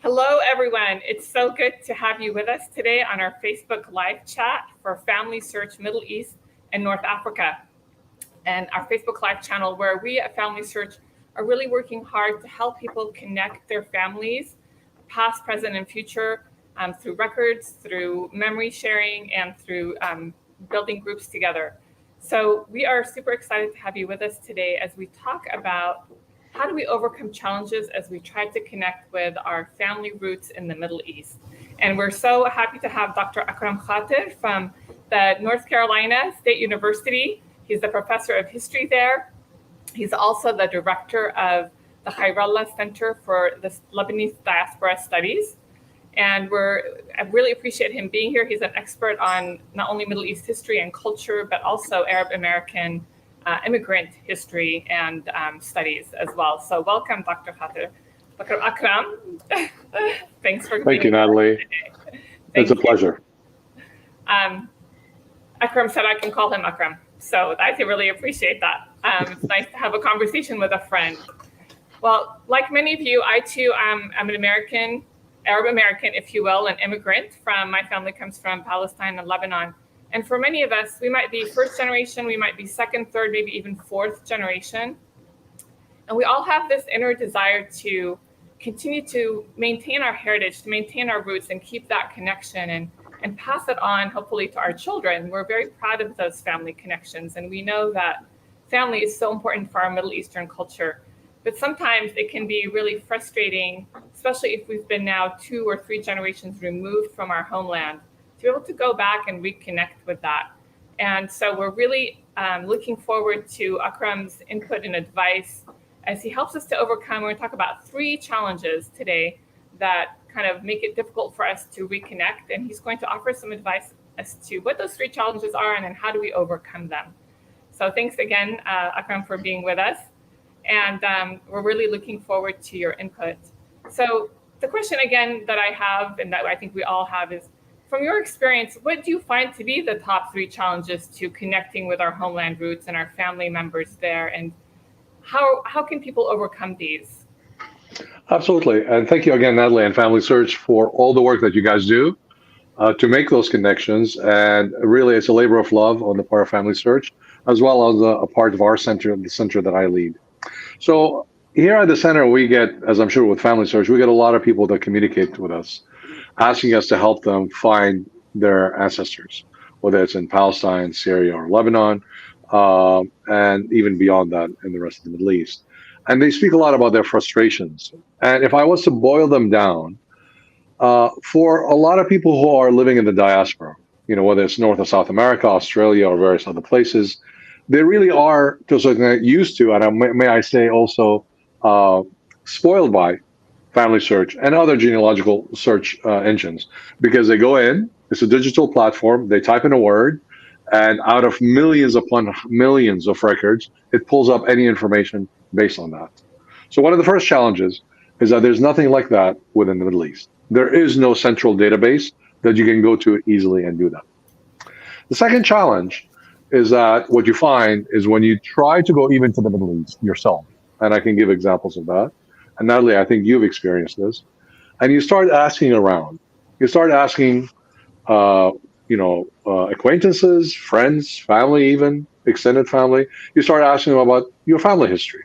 Hello, everyone. It's so good to have you with us today on our Facebook live chat for Family Search Middle East and North Africa, and our Facebook live channel where we at Family Search are really working hard to help people connect their families, past, present, and future, through records, through memory sharing, and through building groups together. So we are super excited to have you with us today as we talk about how do we overcome challenges as we try to connect with our family roots in the Middle East. And we're so happy to have Dr. Akram Khater from the North Carolina State University. He's the professor of history there. He's also the director of the Khairallah Center for the Lebanese Diaspora Studies. And I really appreciate him being here. He's an expert on not only Middle East history and culture, but also Arab American immigrant history and studies as well. So welcome, Dr. Khater. Dr. Akram, thanks for being here. Thank you, Natalie. It's a pleasure. Akram said I can call him Akram, so I really appreciate that. It's nice to have a conversation with a friend. Well, like many of you, I too am an American, Arab American, if you will, an immigrant. My family comes from Palestine and Lebanon. And for many of us, we might be first generation, we might be second, third, maybe even fourth generation. And we all have this inner desire to continue to maintain our heritage, to maintain our roots and keep that connection and pass it on, hopefully, to our children. We're very proud of those family connections. And we know that family is so important for our Middle Eastern culture. But sometimes it can be really frustrating, especially if we've been now 2 or 3 generations removed from our homeland, to be able to go back and reconnect with that. And so we're really looking forward to Akram's input and advice as he helps us to overcome. We're going to talk about 3 challenges today that kind of make it difficult for us to reconnect. And he's going to offer some advice as to what those 3 challenges are and then how do we overcome them. So thanks again, Akram, for being with us. And we're really looking forward to your input. So the question again that I have, and that I think we all have, is from your experience, what do you find to be the top 3 challenges to connecting with our homeland roots and our family members there? And how can people overcome these? Absolutely. And thank you again, Natalie and Family Search, for all the work that you guys do to make those connections. And really, it's a labor of love on the part of Family Search, as well as a part of our center, the center that I lead. So here at the center, we get, as I'm sure with Family Search, we get a lot of people that communicate with us, asking us to help them find their ancestors, whether it's in Palestine, Syria, or Lebanon, and even beyond that in the rest of the Middle East. And they speak a lot about their frustrations. And if I was to boil them down, for a lot of people who are living in the diaspora, whether it's North or South America, Australia, or various other places, they really are, to a certain extent, used to, and may I say also, spoiled by Family Search and other genealogical search engines, because they go in, it's a digital platform, they type in a word, and out of millions upon millions of records, it pulls up any information based on that. So one of the first challenges is that there's nothing like that within the Middle East. There is no central database that you can go to easily and do that. The second challenge is that what you find is when you try to go even to the Middle East yourself, and I can give examples of that, and Natalie, I think you've experienced this, and you start asking around. You start asking, acquaintances, friends, family, even extended family. You start asking them about your family history,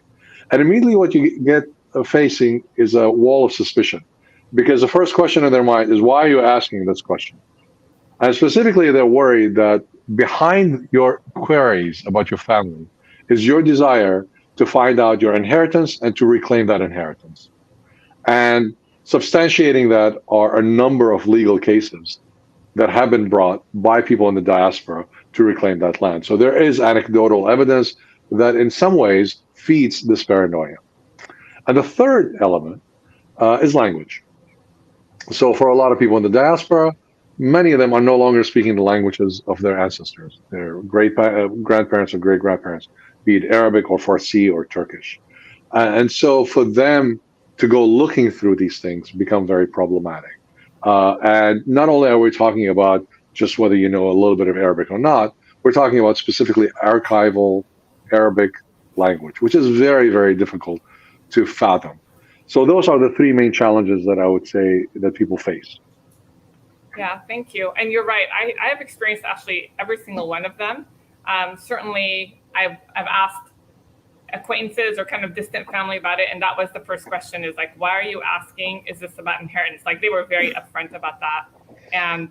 and immediately what you get facing is a wall of suspicion, because the first question in their mind is, why are you asking this question? And specifically, they're worried that behind your queries about your family is your desire to find out your inheritance and to reclaim that inheritance. And substantiating that are a number of legal cases that have been brought by people in the diaspora to reclaim that land. So there is anecdotal evidence that in some ways feeds this paranoia. And the third element is language. So for a lot of people in the diaspora, many of them are no longer speaking the languages of their ancestors, their great grandparents or great grandparents, be it Arabic or Farsi or Turkish. And so for them to go looking through these things become very problematic. And not only are we talking about just whether you know a little bit of Arabic or not, we're talking about specifically archival Arabic language, which is very, very difficult to fathom. So those are the three main challenges that I would say that people face. Yeah, thank you. And you're right. I have experienced actually every single one of them. Certainly, I've asked acquaintances or kind of distant family about it, and that was the first question: is like, why are you asking? Is this about inheritance? Like they were very upfront about that. And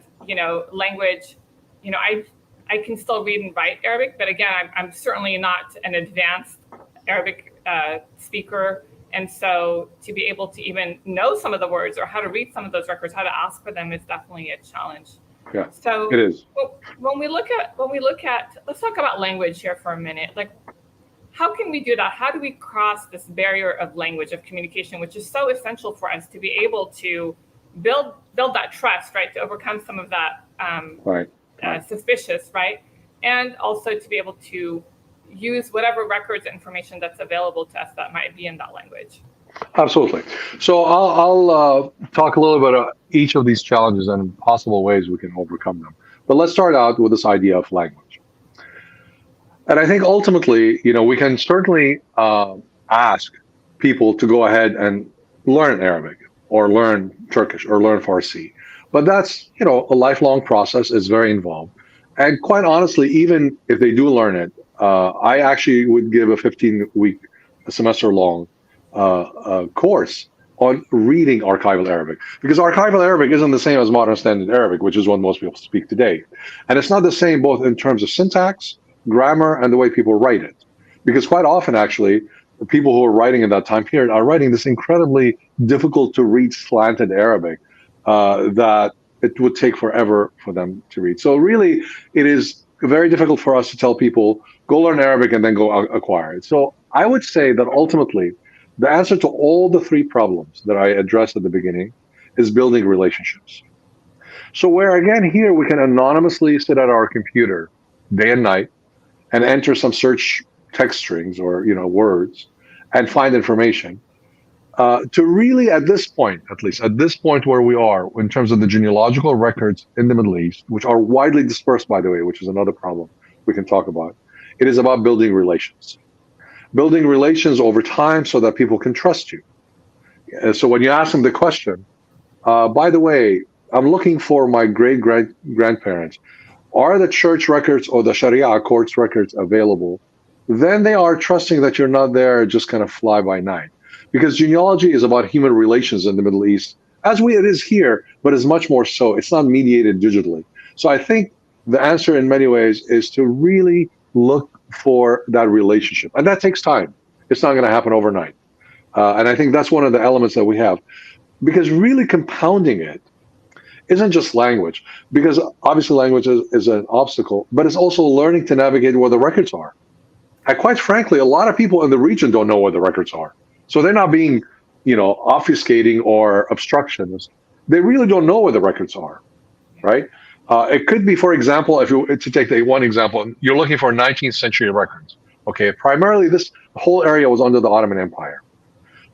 language. I can still read and write Arabic, but again, I'm certainly not an advanced Arabic speaker. And so to be able to even know some of the words or how to read some of those records, how to ask for them is definitely a challenge. Yeah, so it is. When we look at, let's talk about language here for a minute. Like, how can we do that? How do we cross this barrier of language, of communication, which is so essential for us to be able to build that trust, right? To overcome some of that suspicious, right? And also to be able to use whatever records information that's available to us that might be in that language. Absolutely. So I'll talk a little bit about each of these challenges and possible ways we can overcome them. But let's start out with this idea of language. And I think ultimately, we can certainly ask people to go ahead and learn Arabic or learn Turkish or learn Farsi. But that's, a lifelong process. It's very involved. And quite honestly, even if they do learn it, I actually would give a 15-week, semester-long course on reading archival Arabic, because archival Arabic isn't the same as modern standard Arabic, which is what most people speak today. And it's not the same both in terms of syntax, grammar, and the way people write it. Because quite often, actually, the people who are writing in that time period are writing this incredibly difficult to read slanted Arabic that it would take forever for them to read. So really, it is very difficult for us to tell people, go learn Arabic and then go acquire it. So I would say that ultimately, the answer to all the three problems that I addressed at the beginning is building relationships. So where, again, here we can anonymously sit at our computer day and night and enter some search text strings or words and find information. To really, at this point, at least at this point where we are in terms of the genealogical records in the Middle East, which are widely dispersed, by the way, which is another problem we can talk about, it is about building relations. Building relations over time so that people can trust you. So when you ask them the question, by the way, I'm looking for my great-grandparents, are the church records or the Sharia courts records available? Then they are trusting that you're not there just kind of fly by night. Because genealogy is about human relations in the Middle East, as it is here, but is much more so. It's not mediated digitally. So I think the answer in many ways is to really look for that relationship. And that takes time. It's not going to happen overnight. And I think that's one of the elements that we have. Because really compounding it isn't just language, because obviously language is an obstacle, but it's also learning to navigate where the records are. And quite frankly, a lot of people in the region don't know where the records are. So they're not being, obfuscating or obstructionist. They really don't know where the records are, right? It could be, for example, to take one example, you're looking for 19th century records. Okay, primarily this whole area was under the Ottoman Empire.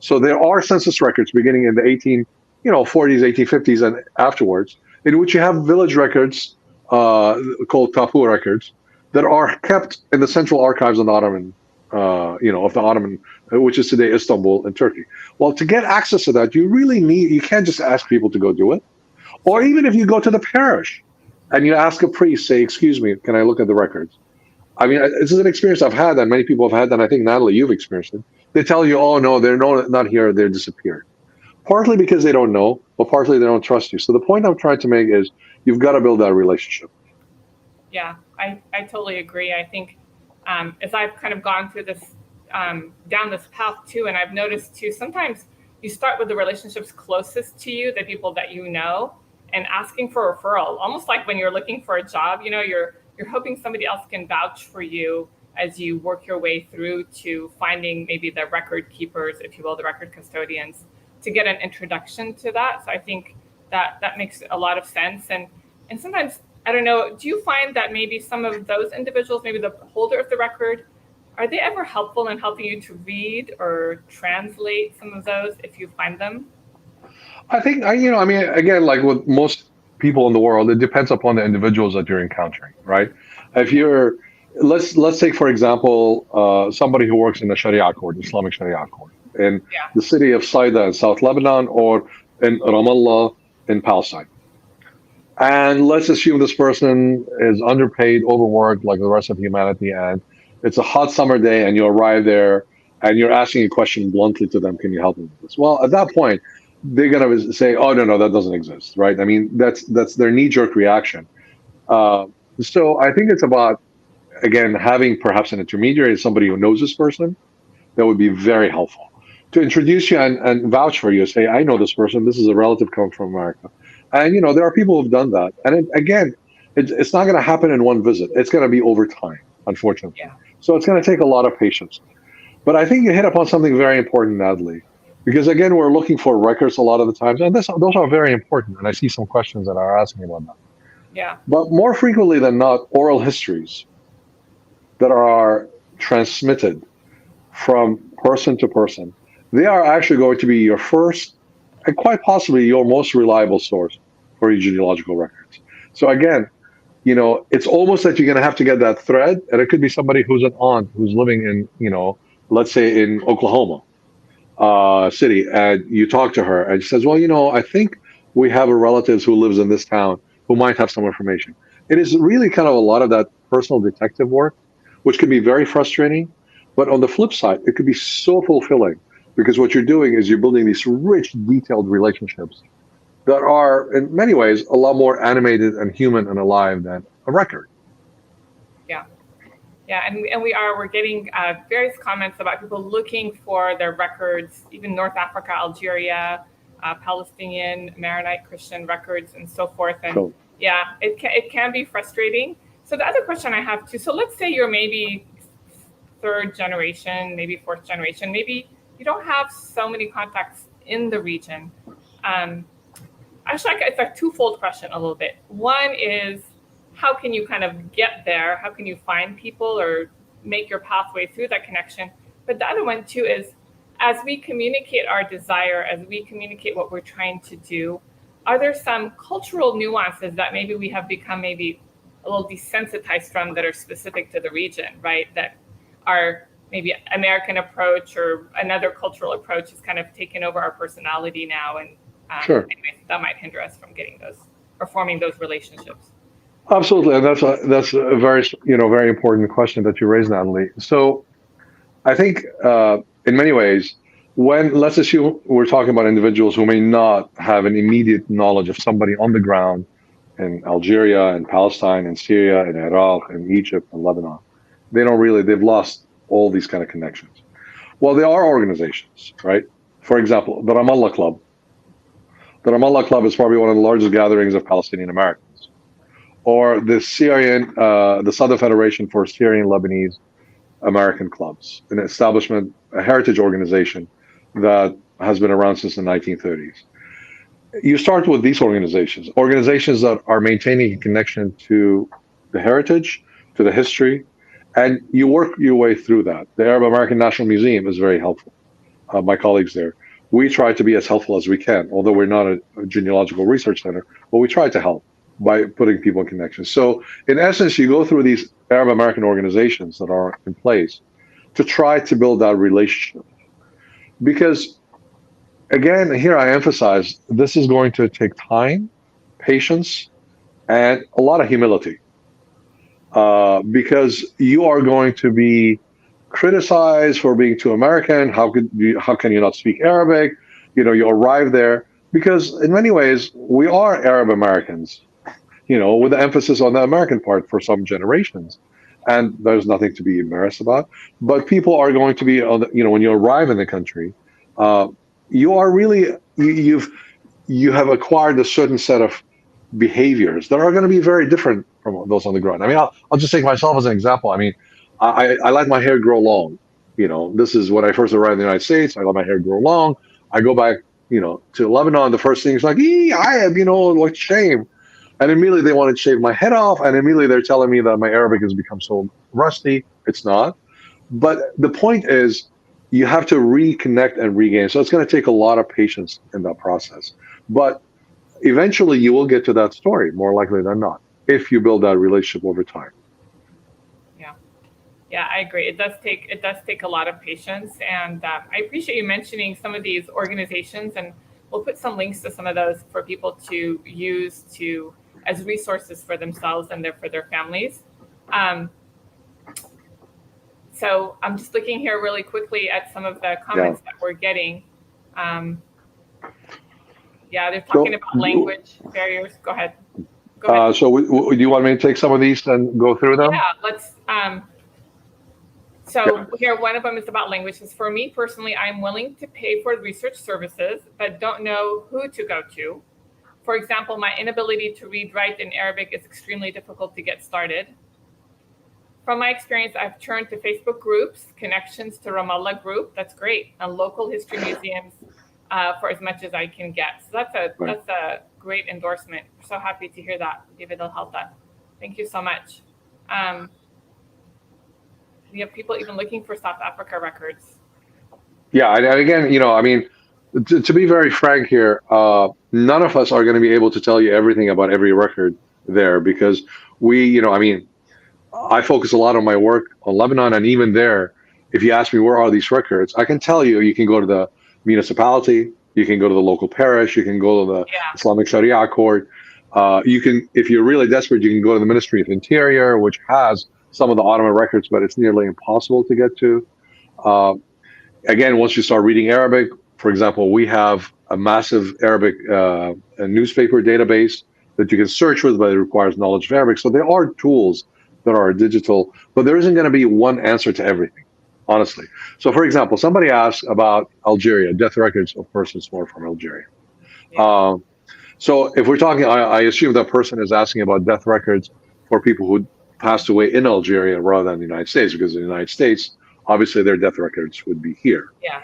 So there are census records beginning in the 40s, 1850s, and afterwards, in which you have village records called tapu records that are kept in the central archives of the Ottoman, of the Ottoman, which is today Istanbul in Turkey. Well, to get access to that, you can't just ask people to go do it. Or even if you go to the parish and you ask a priest, say, excuse me, can I look at the records? I mean, this is an experience I've had, and many people have had, and I think, Natalie, you've experienced it. They tell you, oh, no, they're not here, they're disappeared. Partly because they don't know, but partly they don't trust you. So the point I'm trying to make is you've got to build that relationship. Yeah, I totally agree. I think as I've kind of gone through this, down this path too, and I've noticed too, sometimes you start with the relationships closest to you, the people that you know, and asking for a referral, almost like when you're looking for a job, you're hoping somebody else can vouch for you as you work your way through to finding maybe the record keepers, if you will, the record custodians, to get an introduction to that. So I think that makes a lot of sense. And sometimes, I don't know, do you find that maybe some of those individuals, maybe the holder of the record, are they ever helpful in helping you to read or translate some of those if you find them? I think, again, like with most people in the world, it depends upon the individuals that you're encountering, right? If let's take, for example, somebody who works in the Sharia court, Islamic Sharia court. in Yeah. the city of Saida in South Lebanon or in Ramallah in Palestine. And let's assume this person is underpaid, overworked like the rest of humanity, and it's a hot summer day, and you arrive there and you're asking a question bluntly to them, can you help me with this? Well, at that point, they're gonna say, oh no, that doesn't exist, right? I mean, that's their knee-jerk reaction. Uh, so I think it's about again having perhaps an intermediary, somebody who knows this person, that would be very helpful to introduce you and vouch for you. Say, I know this person. This is a relative come from America, and there are people who've done that. And again, it's not going to happen in one visit. It's going to be over time, unfortunately. Yeah. So it's going to take a lot of patience. But I think you hit upon something very important, Natalie, because again, we're looking for records a lot of the times, and those are very important. And I see some questions that are asking about that. Yeah. But more frequently than not, oral histories that are transmitted from person to person, they are actually going to be your first and quite possibly your most reliable source for your genealogical records. So again, it's almost that you're going to have to get that thread, and it could be somebody who's an aunt who's living in, let's say in Oklahoma City, and you talk to her, and she says, "Well, I think we have a relative who lives in this town who might have some information." It is really kind of a lot of that personal detective work, which can be very frustrating. But on the flip side, it could be so fulfilling because what you're doing is you're building these rich, detailed relationships that are, in many ways, a lot more animated and human and alive than a record. Yeah. Yeah, and we're getting various comments about people looking for their records, even North Africa, Algeria, Palestinian, Maronite Christian records, and so forth. And Cool. yeah, it can be frustrating. So the other question I have too. So let's say you're maybe third generation, maybe fourth generation. Maybe you don't have so many contacts in the region. Actually, it's a twofold question a little bit. One is, how can you kind of get there? How can you find people or make your pathway through that connection? But the other one too is, as we communicate our desire, as we communicate what we're trying to do, are there some cultural nuances that maybe we have become maybe a little desensitized from that are specific to the region, right? That are maybe American approach or another cultural approach has kind of taken over our personality now. And Sure. anyways, that might hinder us from getting those or forming those relationships. Absolutely, and that's a very very important question that you raised, Natalie. So I think in many ways, when let's assume we're talking about individuals who may not have an immediate knowledge of somebody on the ground in Algeria and Palestine and Syria and Iraq and Egypt and Lebanon, they've lost all these kind of connections. Well, there are organizations, right? For example, the Ramallah Club. The Ramallah Club is probably one of the largest gatherings of Palestinian Americans. Or the Southern Federation for Syrian Lebanese American Clubs, an establishment, a heritage organization that has been around since the 1930s. You start with these organizations that are maintaining a connection to the heritage, to the history, and you work your way through that. The Arab American National Museum is very helpful. My colleagues there, we try to be as helpful as we can, although we're not a genealogical research center, but we try to help by putting people in connection. So in essence, you go through these Arab American organizations that are in place to try to build that relationship. Because again, here I emphasize, this is going to take time, patience, and a lot of humility. Because you are going to be criticized for being too American. How can you not speak Arabic? You arrive there because in many ways we are Arab Americans, with the emphasis on the American part for some generations. And there's nothing to be embarrassed about. But people are going to be, when you arrive in the country, you are really, you have acquired a certain set of behaviors that are going to be very different from those on the ground. I mean, I'll just take myself as an example. I mean, I let my hair grow long. This is when I first arrived in the United States. I let my hair grow long. I go back, to Lebanon. The first thing is like, I have, like shame. And immediately they wanted to shave my head off. And immediately they're telling me that my Arabic has become so rusty. It's not. But the point is, you have to reconnect and regain. So it's going to take a lot of patience in that process. But eventually you will get to that story, more likely than not, if you build that relationship over time. Yeah. Yeah, I agree. It does take a lot of patience, and I appreciate you mentioning some of these organizations, and we'll put some links to some of those for people to use to as resources for themselves and for their families. Um, so I'm just looking here really quickly at some of the comments that we're getting. Yeah, they're talking about language barriers. Go ahead. Go ahead. So do you want me to take some of these and go through them? Yeah, let's. So here, one of them is about languages. For me personally, I'm willing to pay for research services, but don't know who to go to. For example, my inability to read, write in Arabic is extremely difficult to get started. From my experience, I've turned to Facebook groups, connections to Ramallah group. That's great. And local history museums for as much as I can get. So that's a great endorsement. So happy to hear that, David Al-Halta. Thank you so much. We have people even looking for South Africa records. Yeah, and again, I mean, to be very frank here, none of us are going to be able to tell you everything about every record there because I mean, I focus a lot on my work on Lebanon, and even there, if you ask me where are these records, I can tell you. You can go to the municipality, you can go to the local parish, you can go to the Islamic Sharia court. You can, if you're really desperate, you can go to the Ministry of Interior, which has some of the Ottoman records, but it's nearly impossible to get to. Again, once you start reading Arabic, for example, we have a massive Arabic newspaper database that you can search with, but it requires knowledge of Arabic. So there are tools that are digital, but there isn't going to be one answer to everything, honestly. So, for example, somebody asked about Algeria, death records of persons born from Algeria. Yeah. So if we're talking, I assume that person is asking about death records for people who passed away in Algeria rather than the United States, because in the United States, obviously their death records would be here. Yeah.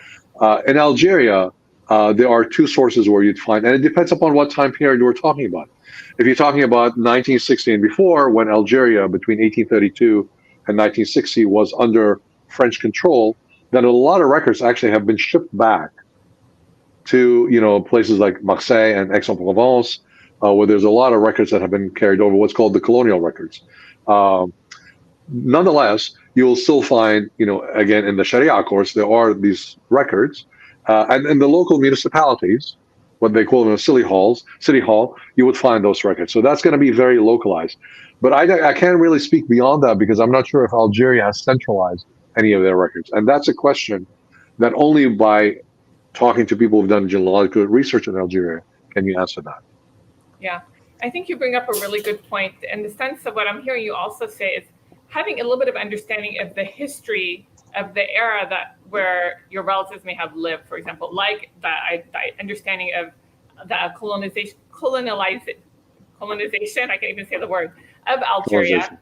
In Algeria, there are two sources where you'd find, and it depends upon what time period we're talking about. If you're talking about 1960 and before, when Algeria between 1832 and 1960 was under French control, then a lot of records actually have been shipped back to places like Marseille and Aix-en-Provence, where there's a lot of records that have been carried over, what's called the colonial records. Nonetheless, you'll still find, again, in the Sharia course, there are these records, and in the local municipalities, what they call them the city hall, you would find those records. So that's going to be very localized. But I can't really speak beyond that because I'm not sure if Algeria has centralized any of their records. And that's a question that only by talking to people who've done genealogical research in Algeria can you answer that. Yeah, I think you bring up a really good point. In the sense of what I'm hearing you also say is having a little bit of understanding of the history of the era where your relatives may have lived, for example, like the understanding of the colonization, I can't even say the word, of Algeria.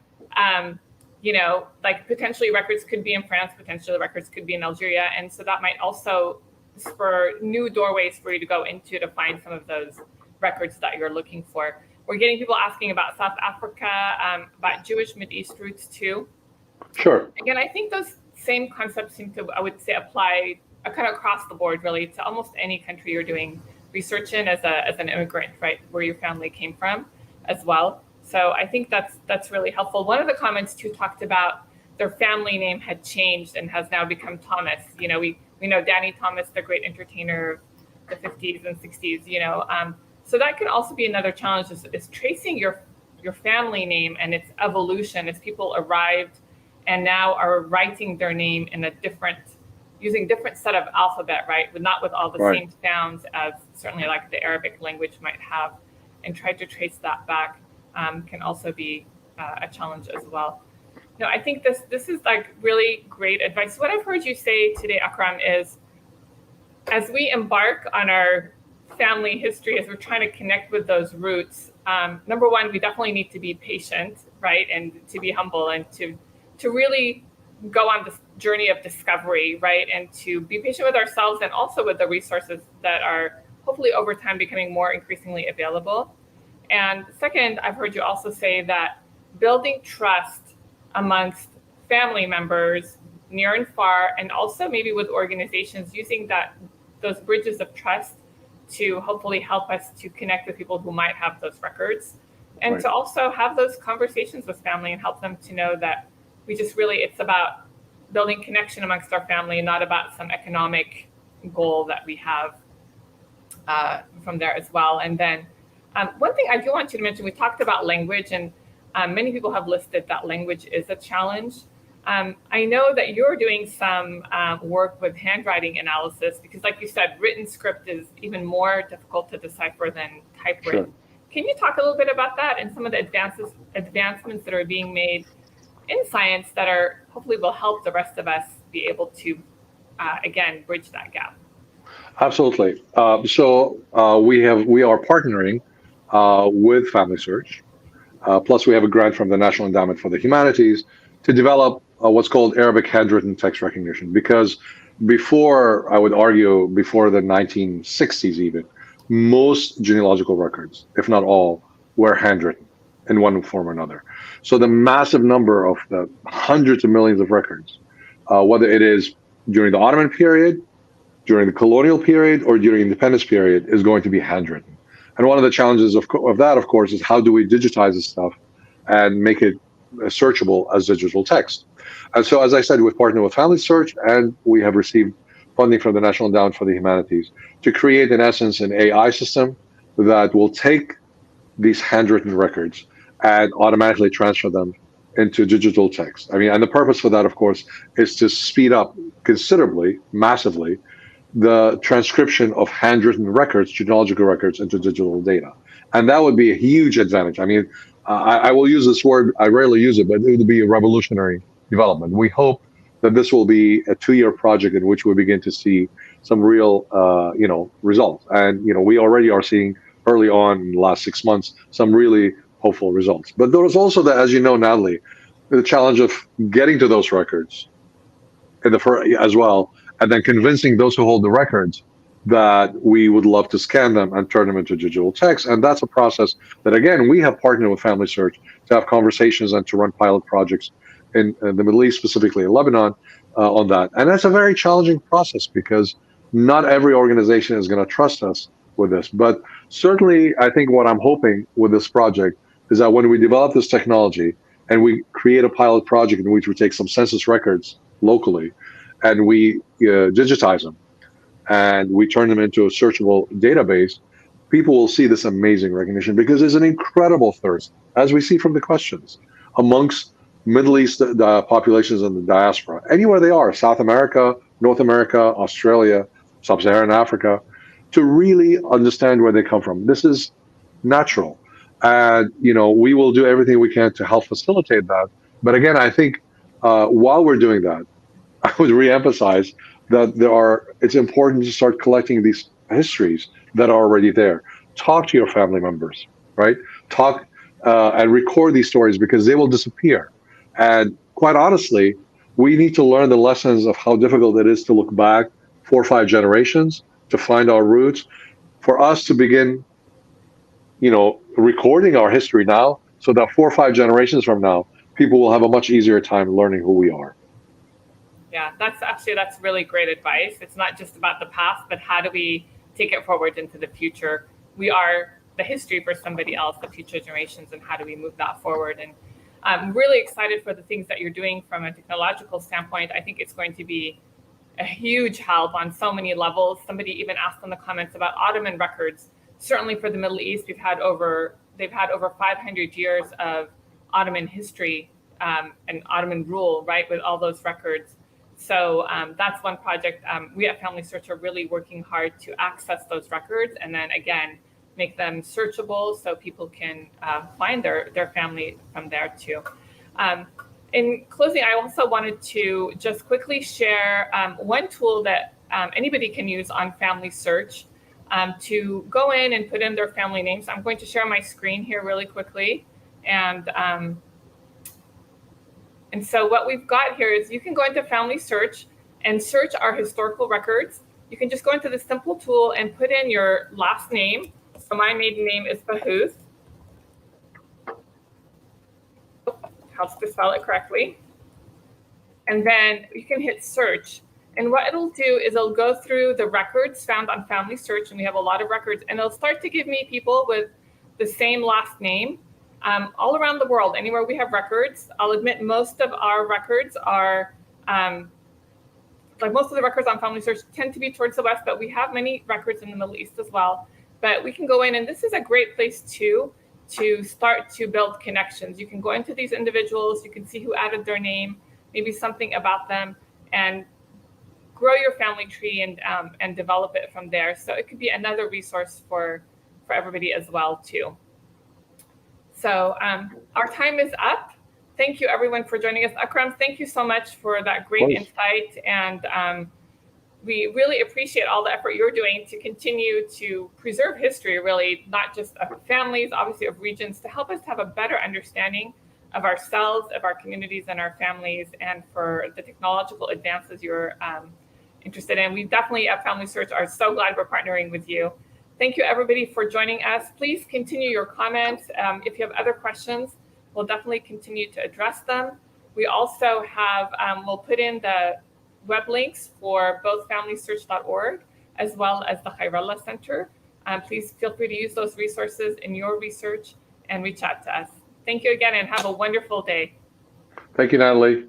Like potentially records could be in France, potentially records could be in Algeria. And so that might also spur new doorways for you to go into to find some of those records that you're looking for. We're getting people asking about South Africa, about Jewish Mideast roots too. Sure. Again, I think those same concepts seem to, I would say, apply kind of across the board, really, to almost any country you're doing research in as an immigrant, right, where your family came from as well. So I think that's really helpful. One of the comments too talked about their family name had changed and has now become Thomas. We know Danny Thomas, the great entertainer of the 50s and 60s. So that could also be another challenge is tracing your family name and its evolution as people arrived and now are writing their name in using different set of alphabet, right? But not with all the same sounds as certainly like the Arabic language might have, and try to trace that back can also be a challenge as well. I think this is like really great advice. What I've heard you say today, Akram, is as we embark on our family history, as we're trying to connect with those roots, number one, we definitely need to be patient, right? And to be humble and to really go on this journey of discovery, right? And to be patient with ourselves and also with the resources that are hopefully over time becoming more increasingly available. And second, I've heard you also say that building trust amongst family members near and far, and also maybe with organizations, using those bridges of trust to hopefully help us to connect with people who might have those records, and to also have those conversations with family and help them to know that it's about building connection amongst our family, not about some economic goal that we have from there as well. And then one thing I do want you to mention, we talked about language, and many people have listed that language is a challenge. I know that you're doing some work with handwriting analysis because, like you said, written script is even more difficult to decipher than typewritten. Sure. Can you talk a little bit about that and some of the advancements that are being made in science that are hopefully will help the rest of us be able to, again, bridge that gap? Absolutely. So we are partnering with Family Search. Plus, we have a grant from the National Endowment for the Humanities to develop what's called Arabic handwritten text recognition. Because before, I would argue, before the 1960s even, most genealogical records, if not all, were handwritten in one form or another. So the massive number of the hundreds of millions of records, whether it is during the Ottoman period, during the colonial period, or during the independence period, is going to be handwritten. And one of the challenges of that, of course, is how do we digitize this stuff and make it searchable as digital text? And so, as I said, we've partnered with Family Search, and we have received funding from the National Endowment for the Humanities to create, in essence, an AI system that will take these handwritten records and automatically transfer them into digital text. I mean, and the purpose for that, of course, is to speed up considerably, massively, the transcription of handwritten records, genealogical records, into digital data. And that would be a huge advantage. I mean, I will use this word, I rarely use it, but it would be a revolutionary development. We hope that this will be a 2-year project in which we begin to see some real, results. And, we already are seeing early on in the last 6 months, some really hopeful results. But there was also as you know, Natalie, the challenge of getting to those records as well, and then convincing those who hold the records that we would love to scan them and turn them into digital text. And that's a process that, again, we have partnered with Family Search to have conversations and to run pilot projects in the Middle East, specifically in Lebanon, on that. And that's a very challenging process because not every organization is going to trust us with this. But certainly, I think what I'm hoping with this project is that when we develop this technology and we create a pilot project in which we take some census records locally and we digitize them and we turn them into a searchable database, people will see this amazing recognition because there's an incredible thirst, as we see from the questions, amongst Middle East populations in the diaspora, anywhere they are, South America, North America, Australia, Sub-Saharan Africa, to really understand where they come from. This is natural. And, we will do everything we can to help facilitate that. But again, I think while we're doing that, I would reemphasize that it's important to start collecting these histories that are already there. Talk to your family members, right? Talk and record these stories because they will disappear. And quite honestly, we need to learn the lessons of how difficult it is to look back 4 or 5 generations to find our roots, for us to begin, recording our history now so that 4 or 5 generations from now, people will have a much easier time learning who we are. Yeah, that's really great advice. It's not just about the past, but how do we take it forward into the future? We are the history for somebody else, the future generations, and how do we move that forward? And I'm really excited for the things that you're doing from a technological standpoint. I think it's going to be a huge help on so many levels. Somebody even asked in the comments about Ottoman records. Certainly for the Middle East, they've had over 500 years of Ottoman history and Ottoman rule, right, with all those records. So that's one project. We at Family Search are really working hard to access those records and then, again, make them searchable so people can find their family from there too. In closing, I also wanted to just quickly share one tool that anybody can use on Family Search to go in and put in their family names. I'm going to share my screen here really quickly. And so what we've got here is you can go into Family Search and search our historical records. You can just go into the simple tool and put in your last name. So my maiden name is Bahuth. Helps to spell it correctly. And then you can hit search. And what it'll do is it'll go through the records found on Family Search, and we have a lot of records, and it'll start to give me people with the same last name. all around the world, anywhere we have records. I'll admit most of our records are, most of the records on Family Search tend to be towards the West, but we have many records in the Middle East as well. But we can go in, and this is a great place too, to start to build connections. You can go into these individuals, you can see who added their name, maybe something about them, and grow your family tree and develop it from there. So it could be another resource for everybody as well too. So our time is up. Thank you everyone for joining us. Akram, thank you so much for that great insight. And we really appreciate all the effort you're doing to continue to preserve history, really, not just of families, obviously of regions, to help us have a better understanding of ourselves, of our communities and our families, and for the technological advances you're interested in. We definitely at Family Search are so glad we're partnering with you. Thank you everybody for joining us. Please continue your comments. If you have other questions, we'll definitely continue to address them. We also have, we'll put in the web links for both FamilySearch.org as well as the Khairallah Center. Please feel free to use those resources in your research and reach out to us. Thank you again and have a wonderful day. Thank you, Natalie.